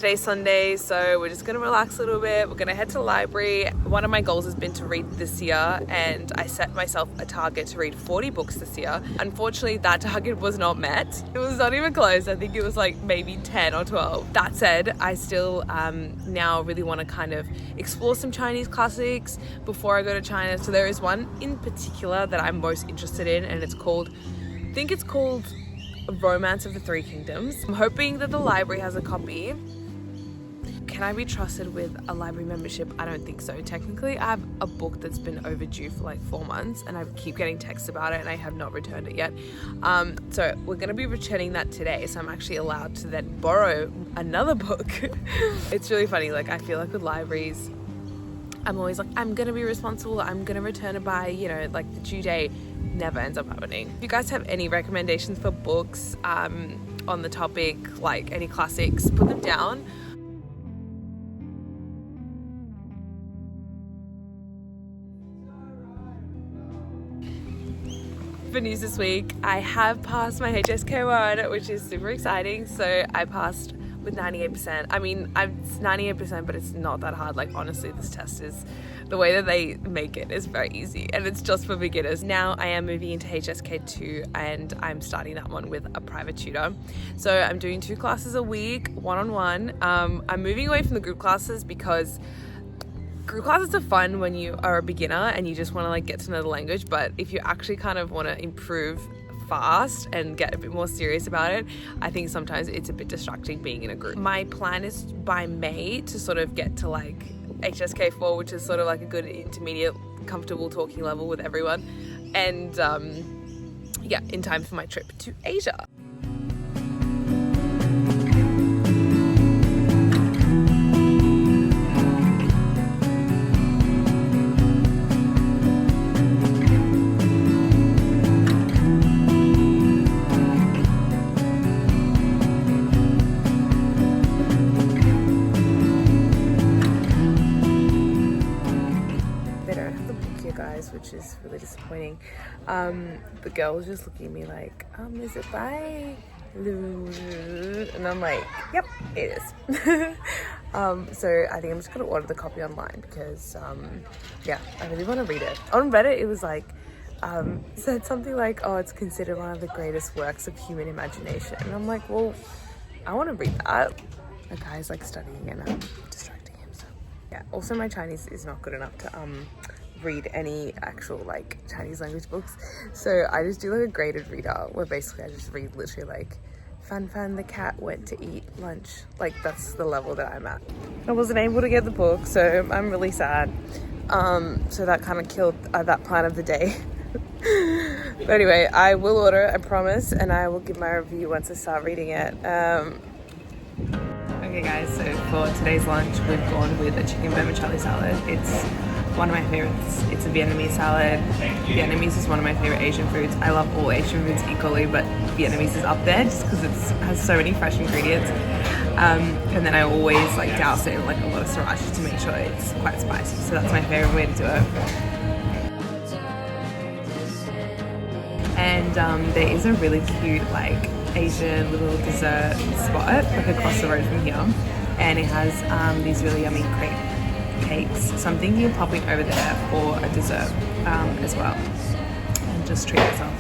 Today's Sunday, so we're just gonna relax a little bit. We're gonna head to the library. One of my goals has been to read this year, and I set myself a target to read 40 books this year. Unfortunately, that target was not met. It was not even close. I think it was like maybe 10 or 12. That said, I still now really want to kind of explore some Chinese classics before I go to China. So there is one in particular that I'm most interested in, and it's called, I think it's called Romance of the Three Kingdoms. I'm hoping that the library has a copy. Can I be trusted with a library membership? I don't think so. Technically, I have a book that's been overdue for like 4 months, and I keep getting texts about it, and I have not returned it yet. So we're gonna be returning that today, so I'm actually allowed to then borrow another book. It's really funny, like I feel like with libraries, I'm always like, I'm gonna be responsible, I'm gonna return it by, you know, like the due date. Never ends up happening. If you guys have any recommendations for books on the topic, like any classics, put them down. For news this week, I have passed my HSK1, which is super exciting. So I passed with 98%. I mean, it's 98%, but it's not that hard. Like honestly, this test is, the way that they make it is very easy, and it's just for beginners. Now I am moving into HSK2, and I'm starting that one with a private tutor. So I'm doing 2 classes a week, one-on-one. I'm moving away from the group classes because group classes are fun when you are a beginner and you just want to like get to know the language, but if you actually kind of want to improve fast and get a bit more serious about it, I think sometimes it's a bit distracting being in a group. My plan is by May to sort of get to like HSK4, which is sort of like a good intermediate comfortable talking level with everyone, and yeah, in time for my trip to Asia. Which is really disappointing. The girl was just looking at me like, is it by Lou? And I'm like, yep, it is. So I think I'm just gonna order the copy online because yeah, I really want to read it. On Reddit it was like said something like, oh, it's considered one of the greatest works of human imagination, and I'm like, well, I want to read that. The guy's like studying and I'm distracting him, so yeah. Also my Chinese is not good enough to read any actual like Chinese language books, so I just do like a graded reader where basically I just read literally like Fan Fan the cat went to eat lunch. Like that's the level that I'm at. I wasn't able to get the book, so I'm really sad. So that kind of killed that plan of the day. But anyway, I will order, I promise, and I will give my review once I start reading it. Okay guys, so for today's lunch we've gone with a chicken vermicelli salad. It's one of my favorites. It's a Vietnamese salad. Vietnamese is one of my favorite Asian foods. I love all Asian foods equally, but Vietnamese is up there just because it has so many fresh ingredients. And then I always like douse it in like a lot of sriracha to make sure it's quite spicy. So that's my favorite way to do it. And there is a really cute like Asian little dessert spot like across the road from here, and it has these really yummy crepe cakes, so I'm thinking of popping over there for a dessert as well and just treat myself.